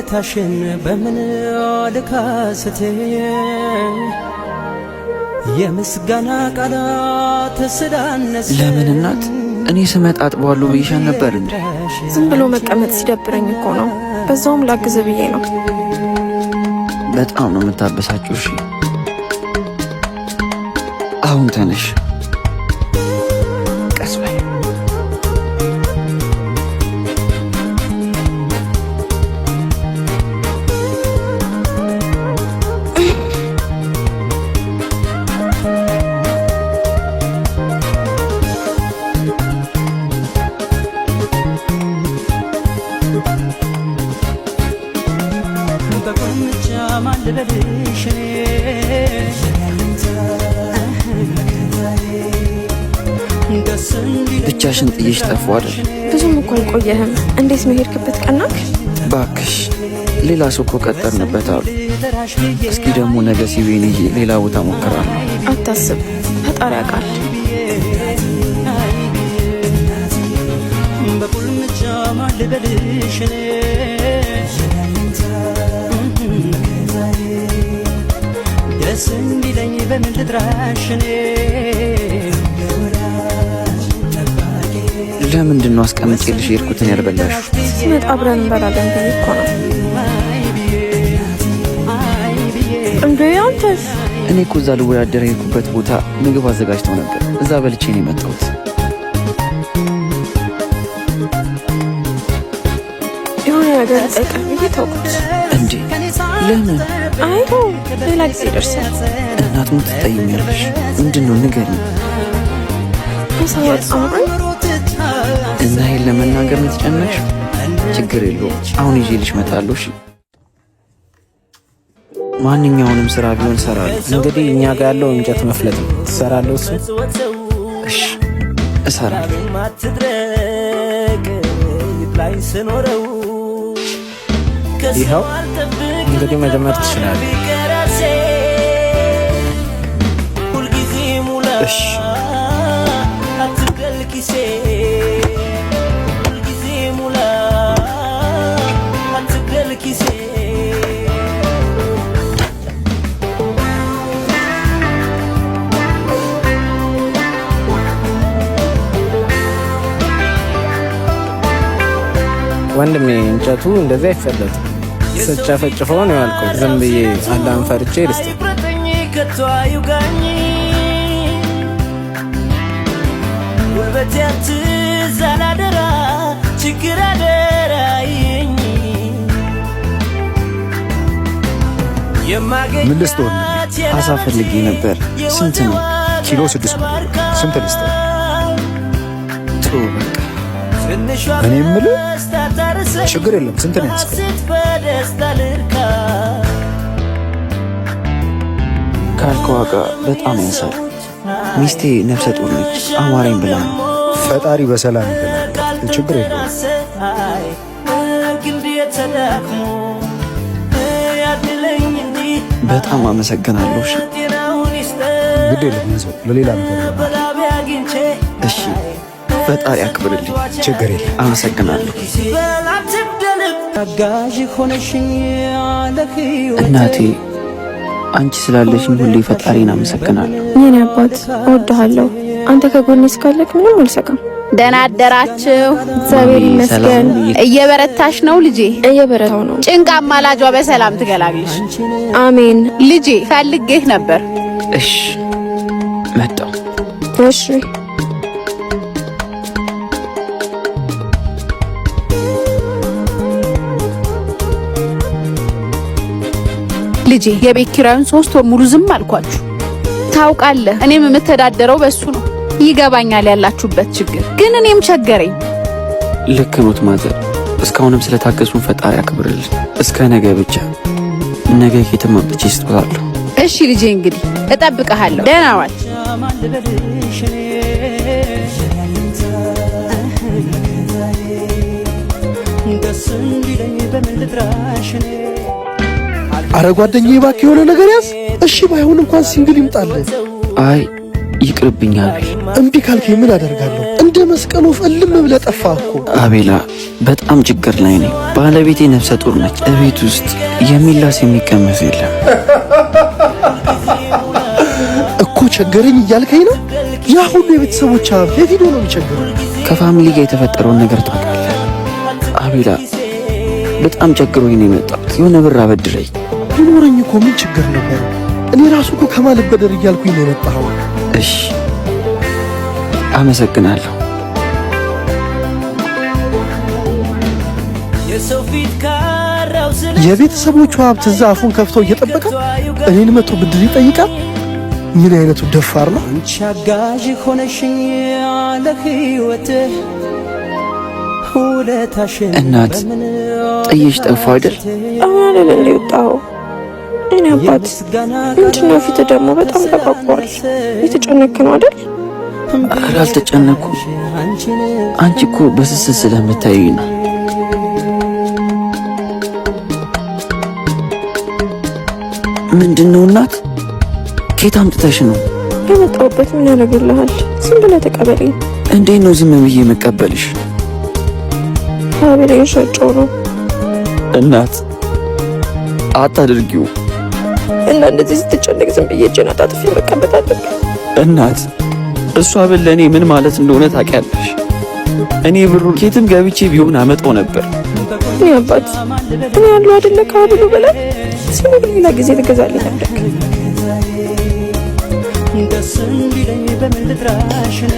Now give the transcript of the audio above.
ታሽን በምን ልካስቴ የምስጋና ቃላት ስላነሰ ለምን እናት እኔ ስመጣ አጥባለሁ ብዬሻል ነበር እንዴ? ዝም ብሎ መቀመጥ ሲደብረኝ እኮ ነው። በዛውም ላግዝ ብዬ ነው። በጣም ነው የምታበሳጭው። እሺ አሁን ተነሽ። ቀስ በይ። ብቻሽን ጥዬሽ ጠፋሁ አይደል? ብዙም እኮ አልቆየህም። እንዴት ነው ሄድክበት? ቀናክ? ባክሽ ሌላ ሰው እኮ ቀጠርንበት አሉ። እስኪ ደግሞ ነገ ሲቤን ይዤ ሌላ ቦታ ሞክራለሁ። አታስብ፣ ፈጣሪ ያውቃል። ደስ እንዲለኝ በምን ልጥራሽኔ ለምንድን ነው አስቀምጬልሽ የሄድኩትን ያልበላሽው? ስመጣ አብረን እንበላለን ብዬ እኮ ነው። እንዴ አንተስ? እኔ እኮ እዛ ልወዳደር የሄድኩበት ቦታ ምግብ አዘጋጅተው ነበር። እዛ በልቼ ነው የመጣሁት። የሆነ ነገር ጠይቀህ ብዬ ተውኩት። እንዴ ለምን? አይ ሌላ ጊዜ ይደርሳል። እናት ሞት ትጠይኛለሽ። ምንድን ነው ንገሪኝ። ከሰወጥ አምሮኝ እና ይሄን ለመናገር ነው የተጨነቅሽ? ችግር የለውም አሁን ይዤልሽ እመጣለሁ። እሺ ማንኛውንም ስራ ቢሆን እሰራለሁ። እንግዲህ እኛ ጋር ያለው እንጨት መፍለጥ ነው። ትሰራለህ? እሱ እሺ እሰራለሁ። ይኸው እንግዲህ መጀመር ትችላለህ። እሺ ወንድሜ እንጨቱ እንደዚህ አይፈለጥም። ስጨፈጭፈው ነው ያልከው። ዝም ብዬ አላህን ፈርቼ ልስጥ። ምን ልስጥህ? አሳ ፈልጌ ነበር። ስንት ነው? ኪሎ 600። ስንት ልስጥህ? ጥሩ በቃ እኔ የምልህ ችግር የለም። ስንት ነው ያስከው? ካልከው ዋጋ በጣም ያንሳል። ሚስቴ ነፍሰ ጡር ነች። አማረኝ ብላ ነው። ፈጣሪ በሰላም ይገላል። ችግር የለውም። በጣም አመሰግናለሁ። እሺ ግድ የለም ያዘው። ለሌላ ነገር እሺ ፈጣሪ አክብርልኝ። ችግር የለም። አመሰግናለሁ። እናቴ አንቺ ስላለሽኝ ሁሌ ፈጣሪን አመሰግናለሁ። የኔ አባት እወድሃለሁ። አንተ ከጎኔ እስካለክ ምንም አልሰጋም። ደህና አደራችሁ? እግዚአብሔር ይመስገን። እየበረታሽ ነው ልጄ? እየበረታው ነው። ጭንቅ አማላጇ በሰላም ትገላግልሽ። አሜን። ልጄ ፈልጌህ ነበር። እሺ መጣሁ። እሺ ልጄ የቤት ኪራዩን 3 ወር ሙሉ ዝም አልኳችሁ። ታውቃለህ እኔም የምተዳደረው በሱ ነው። ይገባኛል ያላችሁበት ችግር፣ ግን እኔም ቸገረኝ። ልክ ኖት ማዘር። እስካሁንም ስለታገሱን ፈጣሪ አክብርልን። እስከ ነገ ብቻ። ነገ ከየትም አምጥቼ እሰጥሃለሁ። እሺ ልጄ እንግዲህ እጠብቅሃለሁ። ደህና ዋል። አረ ጓደኛዬ እባክህ የሆነ ነገር ያዝ። እሺ ባይሆን እንኳን ሲንግል ይምጣልህ። አይ ይቅርብኛል። እምቢ ካልከኝ ምን አደርጋለሁ? እንደምን መስቀሉ እልም ብለህ ጠፋህ እኮ። አቤላ በጣም ችግር ላይ ነኝ። ባለቤቴ ነፍሰ ጡር ነች። እቤት ውስጥ የሚላስ የሚቀመስ የለም እኮ። ቸገረኝ እያልከኝ ነው? ያ ሁሉ የቤተሰቦች ሀብት የት ሄዶ ነው የሚቸግረው? ከፋሚሊ ጋር የተፈጠረውን ነገር ታውቃለህ አቤላ። በጣም ቸግሮኝ ነው የመጣሁት። የሆነ ብር አበድረኝ። ቢኖረኝ እኮ ምን ችግር ነበር? እኔ ራሱ እኮ ከማልበደር እያልኩኝ ነው የመጣኸው። እሺ አመሰግናለሁ። የቤተሰቦቹ ሀብት እዛ አፉን ከፍቶ እየጠበቀ እኔን መቶ ብድር ይጠይቃል? ምን አይነቱ ደፋር ነው! አንቺ አጋዥ ሆነሽኝ ለህይወት ሁለታሽን እናት ጥዬሽ ጠፋሁ አይደል? አሁን ለምን ወጣው? እኔ አባት ምንድነው? ፊት ደግሞ በጣም ተቋቋሪ። የተጨነክ ነው አይደል? ኧረ አልተጨነኩም። አንቺ እኮ በስስት ስለምታዩኝ ነው። ምንድነው እናት? ከየት አምጥተሽ ነው? የመጣሁበት ምን ያደርግልሃል? ዝም ብለህ ተቀበለኝ። እንዴት ነው ዝም ብዬ የምቀበልሽ? አቤልን ሸጬው ነው። እናት አታድርጊው። እና እንደዚህ ስትጨነቅ ዝም ብዬ እጄን አጣጥፌ መቀበል አለብኝ? እናት እሷ ብል ለእኔ ምን ማለት እንደሆነ ታውቂያለሽ። እኔ ብሩን ኬትም ገብቼ ቢሆን አመጣው ነበር። እኔ አባት እኔ ያለው አይደለ ከአብሉ በላይ ሲኖር ሌላ ጊዜ ትገዛልኝ ነበር። ደስ እንዲለኝ በምን ልጥራሽ እኔ